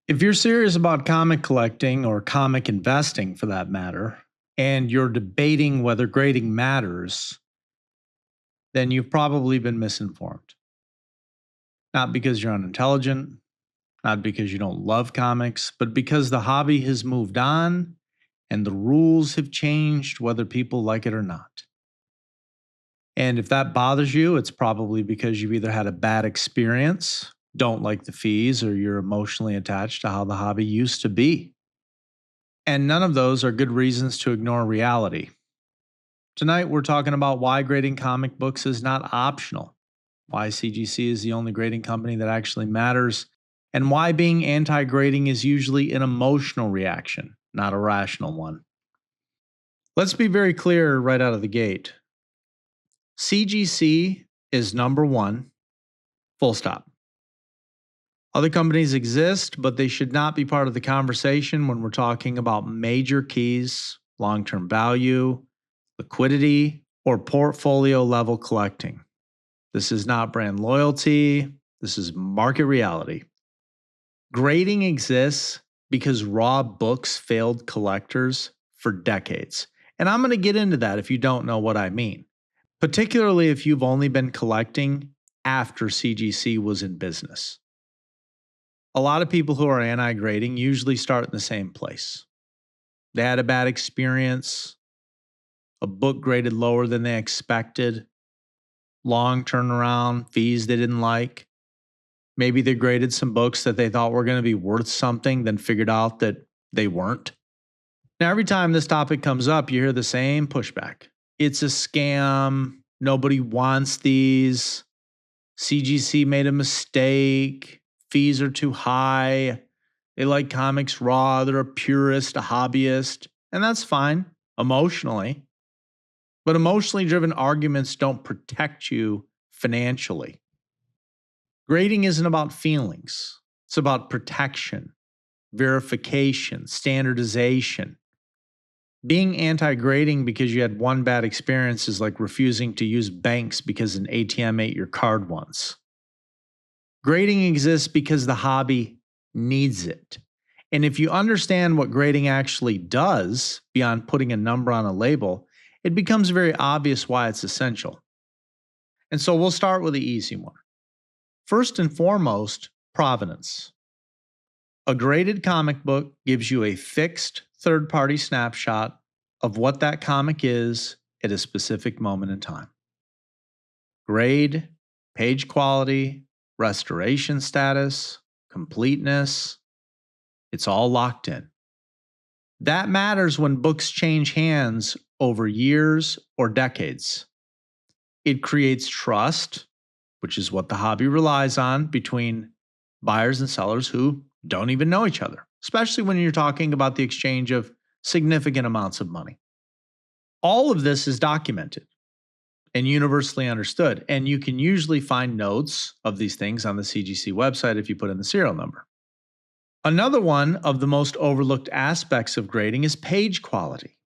If you're serious about comic collecting or comic investing for that matter, and you're debating whether grading matters, then you've probably been misinformed. Not because you're unintelligent, not because you don't love comics, but because the hobby has moved on and the rules have changed whether people like it or not. And if that bothers you, it's probably because you've either had a bad experience, don't like the fees, or you're emotionally attached to how the hobby used to be. And none of those are good reasons to ignore reality. Tonight, we're talking about why grading comic books is not optional, why CGC is the only grading company that actually matters, and why being anti grading is usually an emotional reaction, not a rational one. Let's be very clear right out of the gate. CGC is number one, full stop. Other companies exist, but they should not be part of the conversation when we're talking about major keys, long-term value, liquidity, or portfolio level collecting. This is not brand loyalty. This is market reality. Grading exists because raw books failed collectors for decades. And I'm going to get into that if you don't know what I mean, particularly if you've only been collecting after CGC was in business. A lot of people who are anti-grading usually start in the same place. They had a bad experience, a book graded lower than they expected, long turnaround, fees they didn't like. Maybe they graded some books that they thought were going to be worth something, then figured out that they weren't. Now, every time this topic comes up, you hear the same pushback. It's a scam. Nobody wants these. CGC made a mistake. Fees are too high. They like comics raw. They're a purist, a hobbyist. And that's fine, emotionally. But emotionally driven arguments don't protect you financially. Grading isn't about feelings. It's about protection, verification, standardization. Being anti-grading because you had one bad experience is like refusing to use banks because an ATM ate your card once. Grading exists because the hobby needs it. And if you understand what grading actually does, beyond putting a number on a label, it becomes very obvious why it's essential. And so we'll start with the easy one. First and foremost, provenance. A graded comic book gives you a fixed third-party snapshot of what that comic is at a specific moment in time. Grade, page quality, restoration status, completeness, it's all locked in. That matters when books change hands over years or decades. It creates trust, which is what the hobby relies on, between buyers and sellers who don't even know each other, especially when you're talking about the exchange of significant amounts of money. All of this is documented and universally understood, and you can usually find notes of these things on the CGC website if you put in the serial number. Another one of the most overlooked aspects of grading is page quality.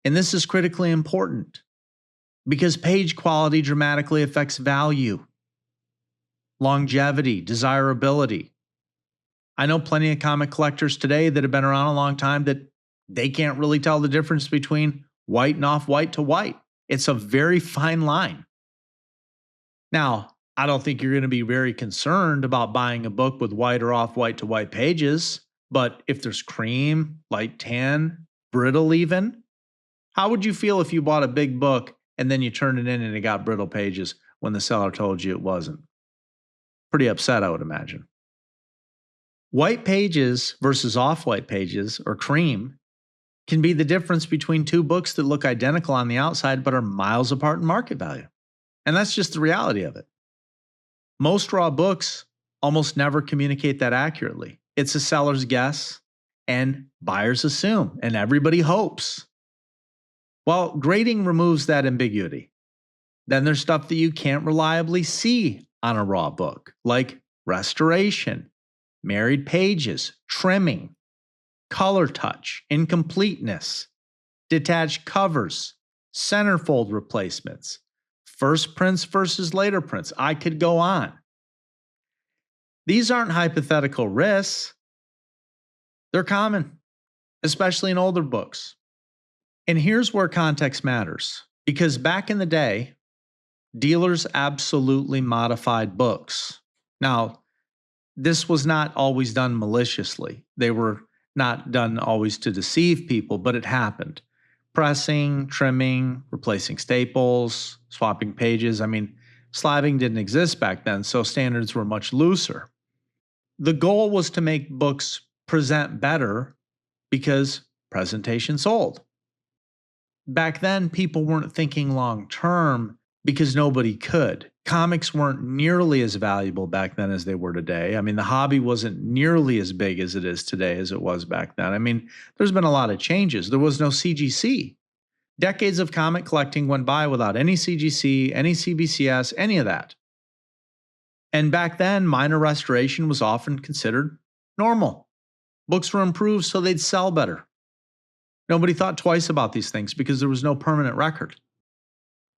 And this is critically important because page quality dramatically affects value, longevity, desirability. I know plenty of comic collectors today that have been around a long time that they can't really tell the difference between white and off-white to white. It's a very fine line. Now, I don't think you're going to be very concerned about buying a book with white or off-white to white pages, but if there's cream, light tan, brittle even, how would you feel if you bought a big book and then you turned it in and it got brittle pages when the seller told you it wasn't? Pretty upset, I would imagine. White pages versus off-white pages, or cream, can be the difference between two books that look identical on the outside but are miles apart in market value. And that's just the reality of it. Most raw books almost never communicate that accurately. It's a seller's guess, and buyers assume, and everybody hopes. Well, grading removes that ambiguity. Then there's stuff that you can't reliably see on a raw book, like restoration, married pages, trimming, color touch, incompleteness, detached covers, centerfold replacements, first prints versus later prints. I could go on. These aren't hypothetical risks. They're common, especially in older books. And here's where context matters. Because back in the day, dealers absolutely modified books. Now, this was not always done maliciously. They were not done always to deceive people, but it happened. Pressing, trimming, replacing staples, swapping pages. I mean, slabbing didn't exist back then, so standards were much looser. The goal was to make books present better because presentation sold. Back then, people weren't thinking long term because nobody could. Comics weren't nearly as valuable back then as they were today. I mean, the hobby wasn't nearly as big as it is today as it was back then. I mean, there's been a lot of changes. There was no CGC. Decades of comic collecting went by without any CGC, any CBCS, any of that. And back then, minor restoration was often considered normal. Books were improved so they'd sell better. Nobody thought twice about these things because there was no permanent record.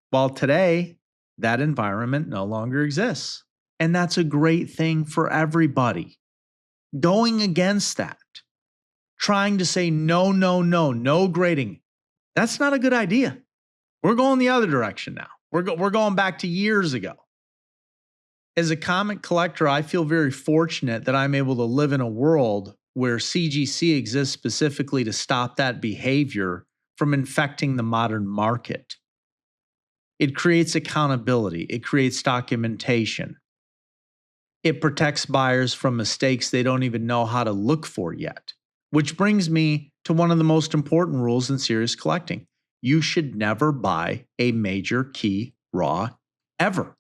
While today, that environment no longer exists. And that's a great thing for everybody. Going against that, trying to say no grading, that's not a good idea. We're going the other direction now. We're going back to years ago. As a comic collector, I feel very fortunate that I'm able to live in a world where CGC exists specifically to stop that behavior from infecting the modern market. It creates accountability. It creates documentation. It protects buyers from mistakes they don't even know how to look for yet. Which brings me to one of the most important rules in serious collecting. You should never buy a major key raw ever.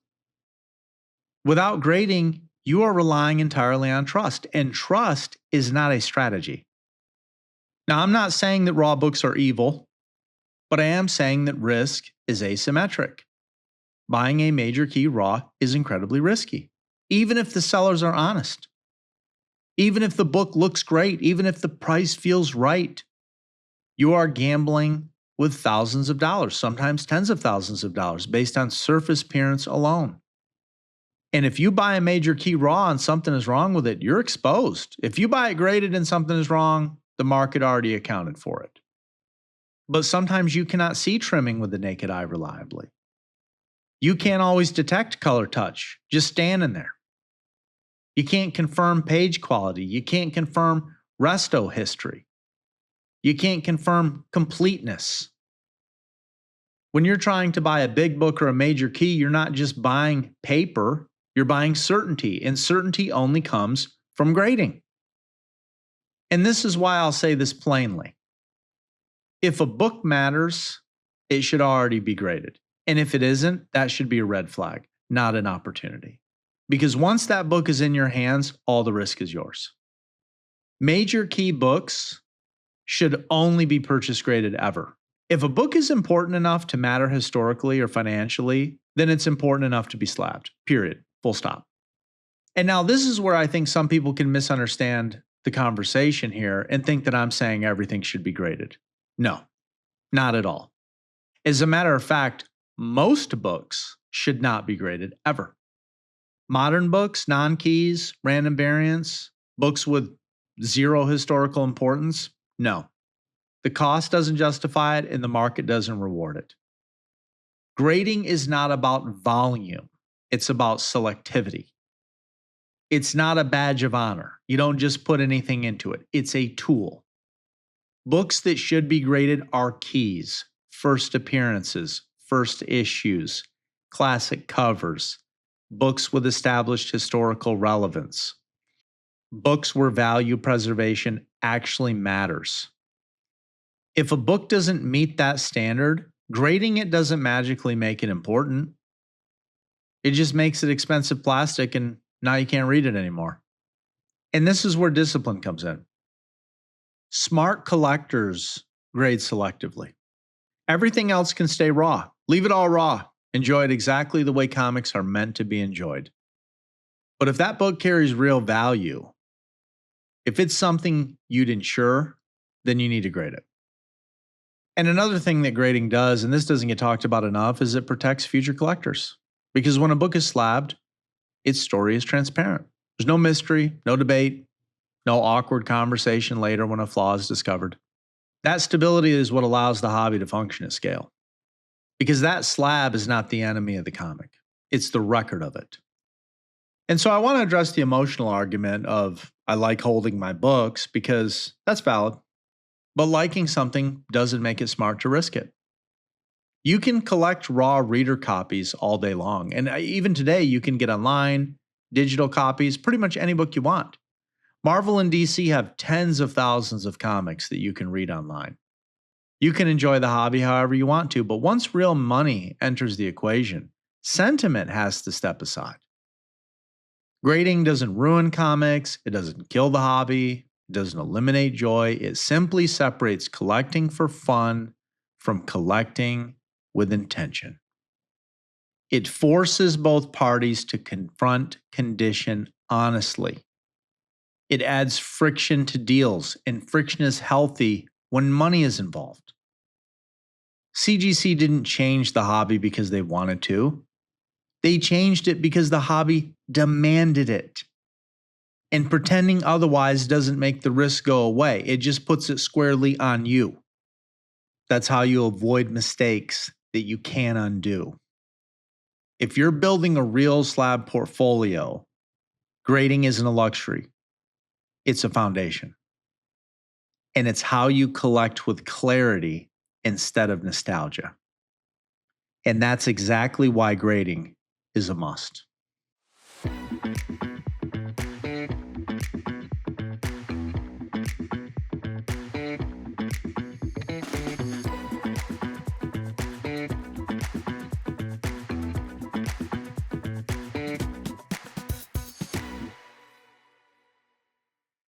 Without grading, you are relying entirely on trust, and trust is not a strategy. Now, I'm not saying that raw books are evil, but I am saying that risk is asymmetric. Buying a major key raw is incredibly risky, even if the sellers are honest. Even if the book looks great, even if the price feels right, you are gambling with thousands of dollars, sometimes tens of thousands of dollars, based on surface appearance alone. And if you buy a major key raw and something is wrong with it, you're exposed. If you buy it graded and something is wrong, the market already accounted for it. But sometimes you cannot see trimming with the naked eye reliably. You can't always detect color touch just standing there. You can't confirm page quality. You can't confirm resto history. You can't confirm completeness. When you're trying to buy a big book or a major key, you're not just buying paper, you're buying certainty, and certainty only comes from grading. And this is why I'll say this plainly. If a book matters, it should already be graded. And if it isn't, that should be a red flag, not an opportunity. Because once that book is in your hands, all the risk is yours. Major key books should only be purchase graded ever. If a book is important enough to matter historically or financially, then it's important enough to be slabbed, period, full stop. And now this is where I think some people can misunderstand the conversation here and think that I'm saying everything should be graded. No, not at all. As a matter of fact, most books should not be graded ever. Modern books, non-keys, random variants, books with zero historical importance, no. The cost doesn't justify it and the market doesn't reward it. Grading is not about volume. It's about selectivity. It's not a badge of honor. You don't just put anything into it. It's a tool. Books that should be graded are keys, first appearances, first issues, classic covers, books with established historical relevance, books where value preservation actually matters. If a book doesn't meet that standard, grading it doesn't magically make it important. It just makes it expensive plastic and now you can't read it anymore. And this is where discipline comes in. Smart collectors grade selectively. Everything else can stay raw. Leave it all raw. Enjoy it exactly the way comics are meant to be enjoyed. But if that book carries real value, if it's something you'd insure, then you need to grade it. And another thing that grading does, and this doesn't get talked about enough, is it protects future collectors. Because when a book is slabbed, its story is transparent. There's no mystery, no debate. No awkward conversation later when a flaw is discovered. That stability is what allows the hobby to function at scale. Because that slab is not the enemy of the comic, it's the record of it. And so I want to address the emotional argument of I like holding my books because that's valid. But liking something doesn't make it smart to risk it. You can collect raw reader copies all day long. And even today, you can get online, digital copies, pretty much any book you want. Marvel and DC have tens of thousands of comics that you can read online. You can enjoy the hobby however you want to, but once real money enters the equation, sentiment has to step aside. Grading doesn't ruin comics, it doesn't kill the hobby, it doesn't eliminate joy, it simply separates collecting for fun from collecting with intention. It forces both parties to confront condition honestly. It adds friction to deals, and friction is healthy when money is involved. CGC didn't change the hobby because they wanted to. They changed it because the hobby demanded it. And pretending otherwise doesn't make the risk go away. It just puts it squarely on you. That's how you avoid mistakes that you can undo. If you're building a real slab portfolio, grading isn't a luxury. It's a foundation. And it's how you collect with clarity instead of nostalgia. And that's exactly why grading is a must.